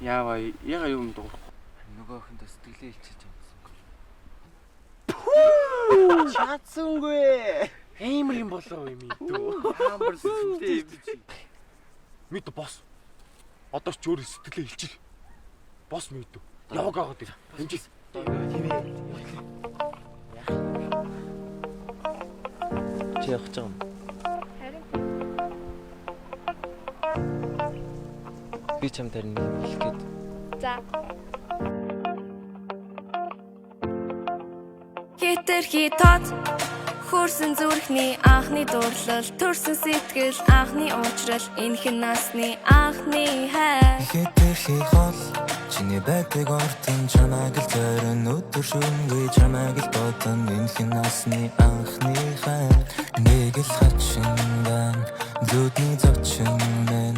Яга юм дуу. Нөгөөхөндөө сэтгэлээ илчиж юмсан. Чацсангүй. Амар юм болоо юм дүү. Амар сэтгэлээ юм чи. Мэд босс. Одоо ч өөр сэтгэлээ илчир. Босс мэд. Яваг агаад ир. Хэмжис. Чи явах гэж байгаа юм. Би чам тарин хэлэх гээд. За. Хэтэрхий тод хөрсөн зүрхний анхны дурлал төрсөн сэтгэл анхны уучрал энхэн насны анхны хай. Хэтэрхий хол чиний байдаг ортон чамайг л зорин өдөр шөнөгүй чамайг л бодон энхэн насны анхны хай. Нэг л хачин байна зүудний зочин мэн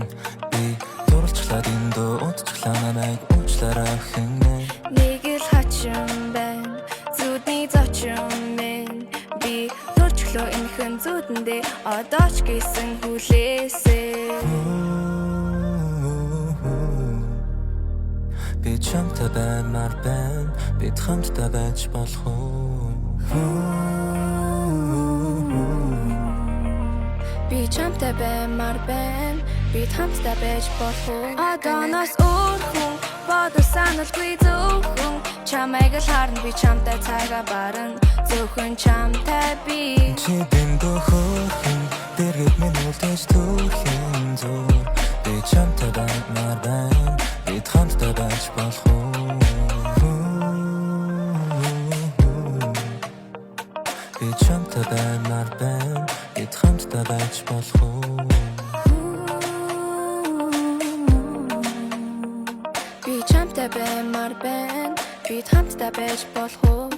би дурлцлаад эндөө удчихлаа намайг уучлаарай хэн мэн. Нэг л хачин байна зүудний зочин мэн би дурлцлоо энхэн зүудэндээ одоо ч гэсэн хүлээсэй. Би чамтай баймар байна бид хамтдаа байж болох уу? Би чамтай баймар байна бид хамтдаа байж болох уу? Одооноос өөр хүн бодол саналгүй зөвхөн чамайг л харна би чамтай цагаа барна зөвхөн чамтай би. Чи дэндүү хөөрхөн дэргэд минь үлдээж түүхэн зур би чамтай баймар байна бид хамтдаа байж болох уу? Би чамтай баймар байна бид хамтдаа байж болох уу? Би чамтай баймар байна бид хамтдаа байж болох уу?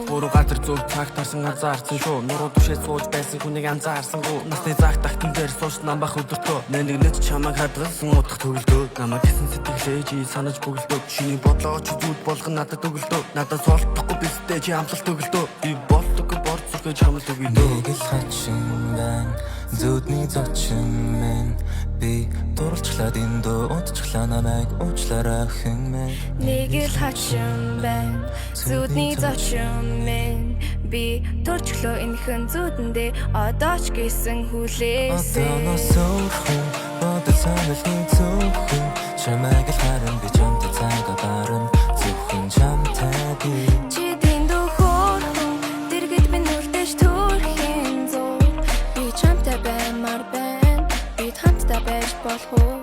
Өөрөө газар зөв цаг тарсан анзаарсан шүү. Нуруу түшээ сууж байсан хүнийг анзаарсангүй. Насны зах тахтан дээр сууж намбах өдөртөө. Нэг чамайг хадгалсан утга төгөлдөө. Намайг гэсэн сэтгэлээ чи санаж бүгэлдөө. Чиний бодлоо чи зүуд болгон надад өгөлдөө. Надад солдохгүй бистэй чи амлалт өгөлдөө. Би болдоггүй борцох гэж хамлал өгөлдөө. Нэг л хачин байна зүудний зочин мэн би дурлцлаад эндөө удчихлаа намайг уучлаарай хэн мэн. Нэг л хачин байна зүудний зочин мэн би төрчлөө энхэн зүудэндээ одоо ч гэсэн хүлээсэй. Одооноос өөрхөн бодол саналгүй зөвхөн чамайг л харин би чамтай цагаа барна зөвхөн чамтай би. Чи дэндүү хөөрхөн дэргэд минь үлдээж төрхийн зур би чамтай баймар байна бид хамтдаа байж болох уу?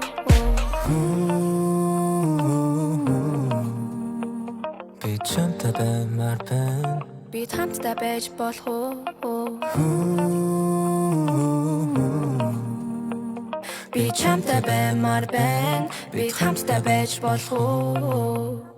Би чамтай баймар байна бид хамтдаа байж болох уу? Би чамтай баймар байна бид хамтдаа байж болох уу?